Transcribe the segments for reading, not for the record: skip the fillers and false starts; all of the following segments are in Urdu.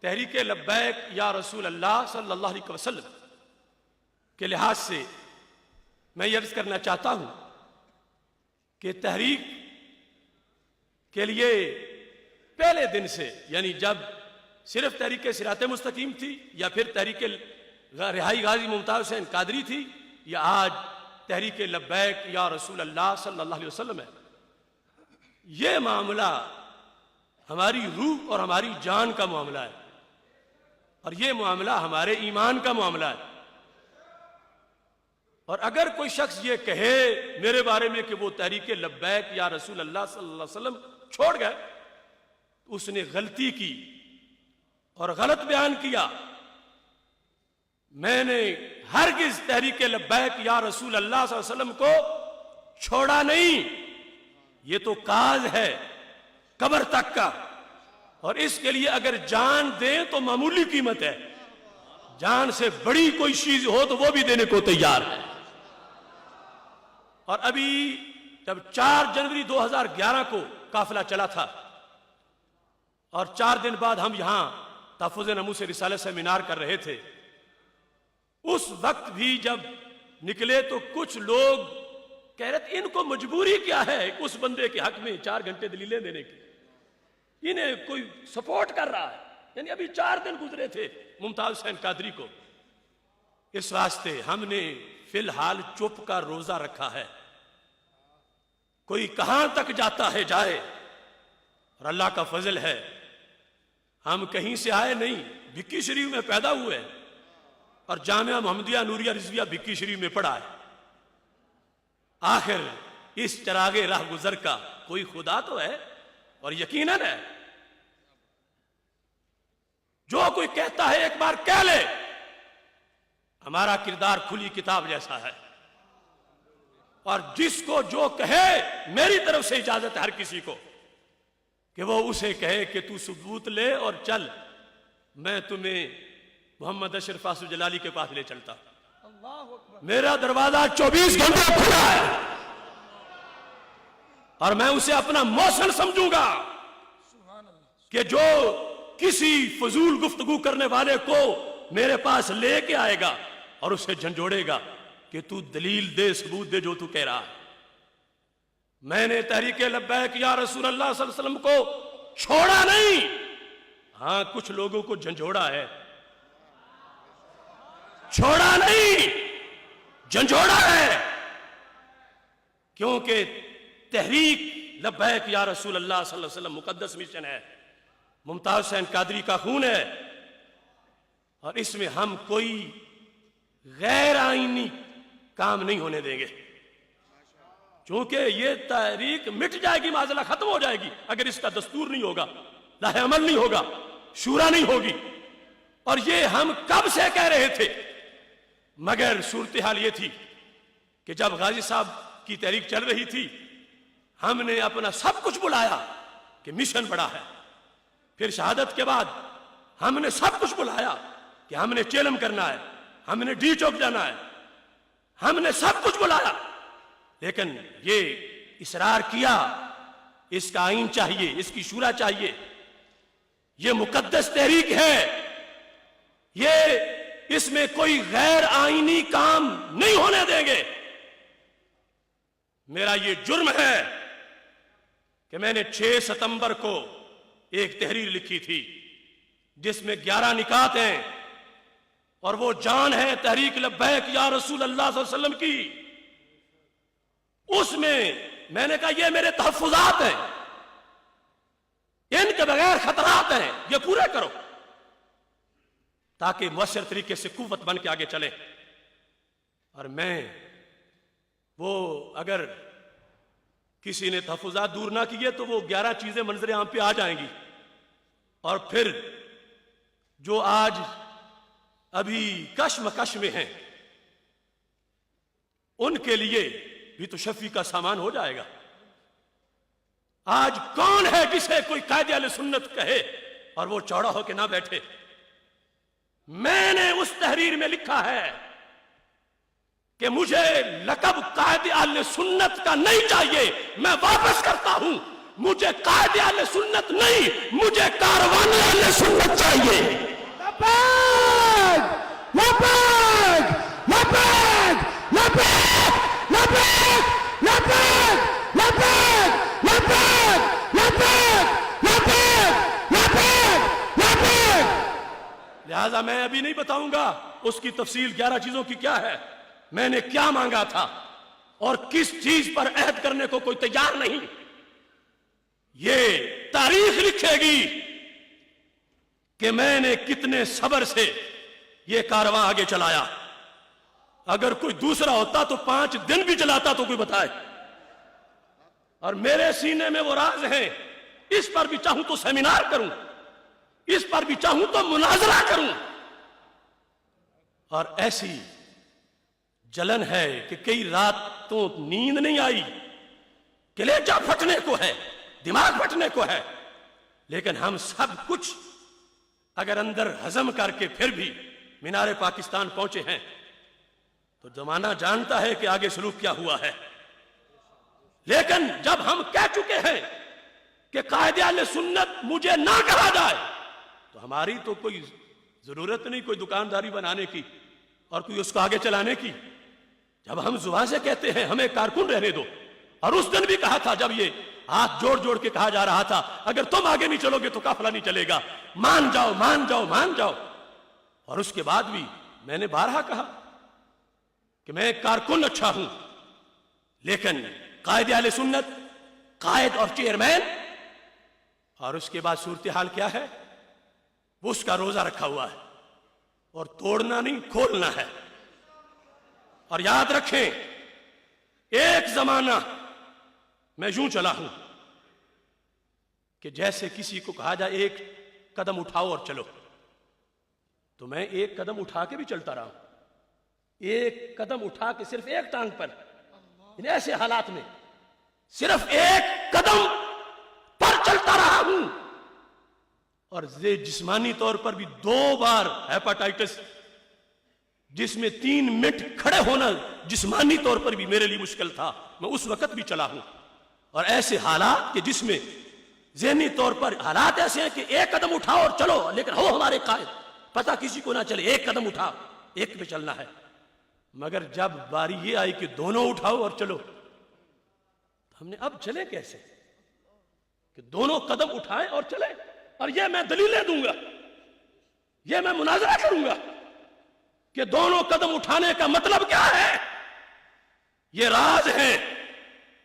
تحریک لبیک یا رسول اللہ صلی اللہ علیہ وسلم کے لحاظ سے میں یہ عرض کرنا چاہتا ہوں کہ تحریک کے لیے پہلے دن سے، یعنی جب صرف تحریک صراط مستقیم تھی یا پھر تحریک رہائی غازی ممتاز حسین قادری تھی یا آج تحریک لبیک یا رسول اللہ صلی اللہ علیہ وسلم ہے، یہ معاملہ ہماری روح اور ہماری جان کا معاملہ ہے، اور یہ معاملہ ہمارے ایمان کا معاملہ ہے۔ اور اگر کوئی شخص یہ کہے میرے بارے میں کہ وہ تحریک لبیک یا رسول اللہ صلی اللہ علیہ وسلم چھوڑ گئے، تو اس نے غلطی کی اور غلط بیان کیا۔ میں نے ہرگز تحریک لبیک یا رسول اللہ صلی اللہ علیہ وسلم کو چھوڑا نہیں، یہ تو کاز ہے قبر تک کا، اور اس کے لیے اگر جان دیں تو معمولی قیمت ہے، جان سے بڑی کوئی چیز ہو تو وہ بھی دینے کو تیار ہے۔ اور ابھی جب 4 جنوری 2011 کو قافلہ چلا تھا اور 4 دن بعد ہم یہاں تحفظ ناموس رسالہ سیمینار کر رہے تھے، اس وقت بھی جب نکلے تو کچھ لوگ کہہ رہے تھے ان کو مجبوری کیا ہے اس بندے کے حق میں 4 گھنٹے دلیلیں دینے کی، انہیں کوئی سپورٹ کر رہا ہے۔ یعنی ابھی 4 دن گزرے تھے ممتاز حسین قادری کو۔ اس واسطے ہم نے فی الحال چپ کا روزہ رکھا ہے، کوئی کہاں تک جاتا ہے جائے، اور اللہ کا فضل ہے ہم کہیں سے آئے نہیں، بھکی شریف میں پیدا ہوئے اور جامعہ محمدیہ نوریہ رضویہ بھکی شریف میں پڑھا ہے۔ آخر اس چراغ راہ گزر کا کوئی خدا تو ہے، اور یقیناً ہے جو کوئی کہتا ہے ایک بار کہہ لے۔ ہمارا کردار کھلی کتاب جیسا ہے، اور جس کو جو کہے میری طرف سے اجازت ہے ہر کسی کو کہ وہ اسے کہے کہ تو ثبوت لے اور چل، میں تمہیں محمد اشرف آصف جلالی کے پاس لے چلتا۔ میرا دروازہ 24 گھنٹے کھلا ہے، اور میں اسے اپنا موصل سمجھوں گا کہ جو کسی فضول گفتگو کرنے والے کو میرے پاس لے کے آئے گا اور اسے جھنجھوڑے گا کہ تو دلیل دے، ثبوت دے جو تو کہہ رہا ہے۔ میں نے تحریک لبیک یا رسول اللہ صلی اللہ علیہ وسلم کو چھوڑا نہیں، ہاں کچھ لوگوں کو جھنجھوڑا ہے، چھوڑا نہیں جھنجھوڑا ہے، کیونکہ تحریک لبیک یا رسول اللہ صلی اللہ علیہ وسلم مقدس مشن ہے، ممتاز حسین قادری کا خون ہے، اور اس میں ہم کوئی غیر آئینی کام نہیں ہونے دیں گے، چونکہ یہ تحریک مٹ جائے گی، معاذ اللہ ختم ہو جائے گی اگر اس کا دستور نہیں ہوگا، لاہ عمل نہیں ہوگا، شورا نہیں ہوگی۔ اور یہ ہم کب سے کہہ رہے تھے، مگر صورتحال یہ تھی کہ جب غازی صاحب کی تحریک چل رہی تھی ہم نے اپنا سب کچھ بلایا کہ مشن بڑا ہے، پھر شہادت کے بعد ہم نے سب کچھ بلایا کہ ہم نے چیلم کرنا ہے، ہم نے ڈی چوک جانا ہے، ہم نے سب کچھ بلایا، لیکن یہ اصرار کیا اس کا آئین چاہیے، اس کی شورا چاہیے، یہ مقدس تحریک ہے، یہ اس میں کوئی غیر آئینی کام نہیں ہونے دیں گے۔ میرا یہ جرم ہے کہ میں نے 6 ستمبر کو ایک تحریر لکھی تھی جس میں 11 نکات ہیں، اور وہ جان ہے تحریک لبیک یا رسول اللہ صلی اللہ علیہ وسلم کی۔ اس میں نے کہا یہ میرے تحفظات ہیں، ان کے بغیر خطرات ہیں، یہ پورے کرو تاکہ مؤثر طریقے سے قوت بن کے آگے چلے۔ اور میں وہ اگر کسی نے تحفظات دور نہ کیے تو وہ 11 چیزیں منظر عام پہ آ جائیں گی، اور پھر جو آج ابھی کشمکش میں ہیں ان کے لیے بھی تو شفیع کا سامان ہو جائے گا۔ آج کون ہے جسے کوئی قائد اہل سنت کہے اور وہ چوڑا ہو کے نہ بیٹھے؟ میں نے اس تحریر میں لکھا ہے کہ مجھے لقب قائد اہل سنت کا نہیں چاہیے، میں واپس کرتا ہوں، مجھے قائد اہل سنت نہیں، مجھے کاروان اہل سنت چاہیے۔ لہذا میں ابھی نہیں بتاؤں گا اس کی تفصیل 11 چیزوں کی کیا ہے، میں نے کیا مانگا تھا اور کس چیز پر عہد کرنے کو کوئی تیار نہیں. یہ تاریخ لکھے گی کہ میں نے کتنے صبر سے یہ کارواں آگے چلایا. اگر کوئی دوسرا ہوتا تو 5 دن بھی چلاتا تو کوئی بتائے. اور میرے سینے میں وہ راز ہیں، اس پر بھی چاہوں تو سیمینار کروں، اس پر بھی چاہوں تو مناظرہ کروں. اور ایسی جلن ہے کہ کئی راتوں نیند نہیں آئی، کلیجہ پھٹنے کو ہے، دماغ پھٹنے کو ہے. لیکن ہم سب کچھ اگر اندر ہضم کر کے پھر بھی مینار پاکستان پہنچے ہیں تو زمانہ جانتا ہے کہ آگے سلوک کیا ہوا ہے. لیکن جب ہم کہہ چکے ہیں کہ قائد اہل سنت مجھے نہ کہا جائے تو ہماری تو کوئی ضرورت نہیں کوئی دکانداری بنانے کی اور کوئی اس کو آگے چلانے کی. جب ہم زبان سے کہتے ہیں ہمیں کارکن رہنے دو، اور اس دن بھی کہا تھا جب یہ ہاتھ جوڑ جوڑ کے کہا جا رہا تھا اگر تم آگے نہیں چلو گے تو قافلہ نہیں چلے گا، مان جاؤ مان جاؤ مان جاؤ. اور اس کے بعد بھی میں نے بارہا کہا کہ میں ایک کارکن اچھا ہوں، لیکن قائد اہل سنت، قائد اور چیئرمین. اور اس کے بعد صورتحال کیا ہے؟ وہ اس کا روزہ رکھا ہوا ہے اور توڑنا نہیں کھولنا ہے. اور یاد رکھیں ایک زمانہ میں یوں چلا ہوں کہ جیسے کسی کو کہا جائے ایک قدم اٹھاؤ اور چلو، تو میں ایک قدم اٹھا کے بھی چلتا رہا ہوں. ایک قدم اٹھا کے صرف ایک ٹانگ پر، یعنی ایسے حالات میں صرف ایک قدم پر چلتا رہا ہوں. اور جسمانی طور پر بھی 2 بار ہیپاٹائٹس، جس میں 3 منٹ کھڑے ہونا جسمانی طور پر بھی میرے لیے مشکل تھا، میں اس وقت بھی چلا ہوں. اور ایسے حالات کہ جس میں ذہنی طور پر حالات ایسے ہیں کہ ایک قدم اٹھاؤ اور چلو، لیکن ہو ہمارے قائد، پتہ کسی کو نہ چلے ایک قدم اٹھا ایک پہ چلنا ہے. مگر جب باری یہ آئی کہ دونوں اٹھاؤ اور چلو، تو ہم نے اب چلے کیسے کہ دونوں قدم اٹھائیں اور چلیں. اور یہ میں دلیلیں دوں گا، یہ میں مناظرہ کروں گا کہ دونوں قدم اٹھانے کا مطلب کیا ہے. یہ راز ہے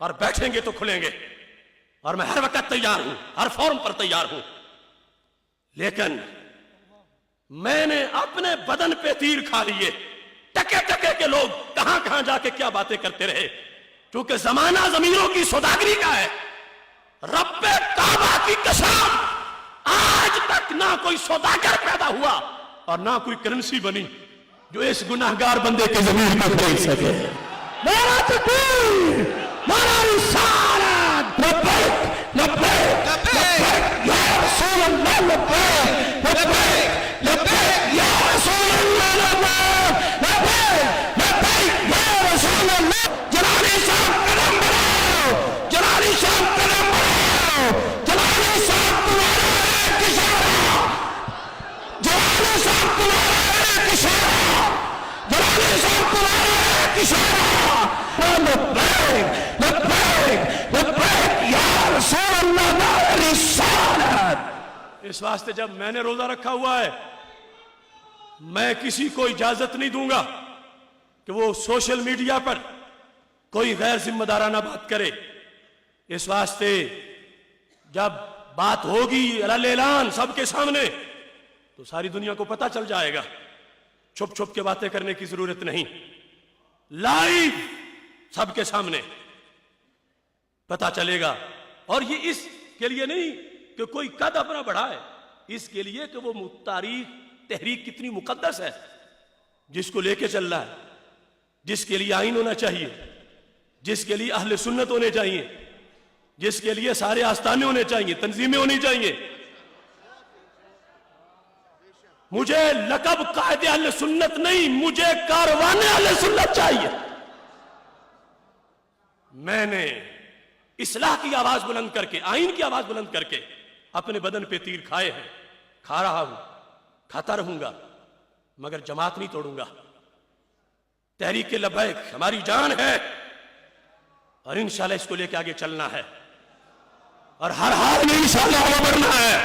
اور بیٹھیں گے تو کھلیں گے. اور میں ہر وقت تیار ہوں، ہر فورم پر تیار ہوں. لیکن میں نے اپنے بدن پہ تیر کھا لیے. ٹکے ٹکے کے لوگ کہاں کہاں جا کے کیا باتیں کرتے رہے. کیونکہ زمانہ ضمیروں کی سوداگری کا ہے. رب کعبہ کی قسم آج تک نہ کوئی سوداگر پیدا ہوا اور نہ کوئی کرنسی بنی جو اس گناہگار بندے کے ضمیر کو خرید سکے. میرا تکبیر، میرا رسالت، لبیک لبیک لبیک یا رسول اللہ، لبیک لبیک لبیک یا رسول اللہ، لبیک لبیک لبیک یا رسول اللہ. جلالی صاحب قدم بڑھاؤ، جلالی صاحب قدم بڑھاؤ، جلالی صاحب تمہارا ایک اشارہ، جلالی صاحب تمہارا ایک اشارہ، جلالی صاحب تمہارا ایک اشارہ. لبیک لبیک لبیک یا رسول اللہ رسالت. اس واسطے جب میں نے روزہ رکھا ہوا ہے میں کسی کو اجازت نہیں دوں گا کہ وہ سوشل میڈیا پر کوئی غیر ذمہ دارانہ بات کرے. اس واسطے جب بات ہوگی اعلان سب کے سامنے تو ساری دنیا کو پتہ چل جائے گا. چھپ چھپ کے باتیں کرنے کی ضرورت نہیں، لائیو سب کے سامنے پتہ چلے گا. اور یہ اس کے لیے نہیں کہ کوئی قد اپنا بڑھائے، اس کے لیے کہ وہ تحریک کتنی مقدس ہے جس کو لے کے چل رہا ہے، جس کے لیے آئین ہونا چاہیے، جس کے لیے اہل سنت ہونے چاہیے، جس کے لیے سارے آستانے ہونے چاہیے، تنظیمیں ہونی چاہیے. مجھے لقب قائد اہل سنت نہیں، مجھے کاروان اہل سنت چاہیے. میں نے اصلاح کی آواز بلند کر کے، آئین کی آواز بلند کر کے اپنے بدن پہ تیر کھائے ہیں، کھا رہا ہوں، کھاتا رہوں گا، مگر جماعت نہیں توڑوں گا. تحریک لبیک ہماری جان ہے اور انشاءاللہ اس کو لے کے آگے چلنا ہے اور ہر حال میں انشاءاللہ آگے بڑھنا ہے.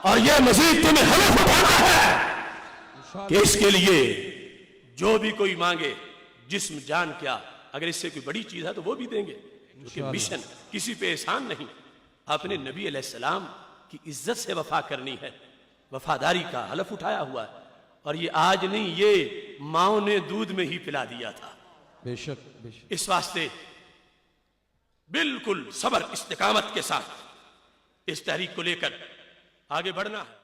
اور یہ مزید تمہیں حلف اٹھانا ہے کہ اس کے لیے جو بھی کوئی مانگے، جسم جان کیا، اگر اس سے کوئی بڑی چیز ہے تو وہ بھی دیں گے، کیونکہ مشن کسی پہ احسان نہیں، اپنے نبی علیہ السلام کی عزت سے وفا کرنی ہے، وفاداری کا حلف اٹھایا ہوا ہے، اور یہ آج نہیں، یہ ماؤں نے دودھ میں ہی پلا دیا تھا۔ بے شک بے شک۔ اس واسطے بالکل صبر استقامت کے ساتھ اس تحریک کو لے کر آگے بڑھنا ہے۔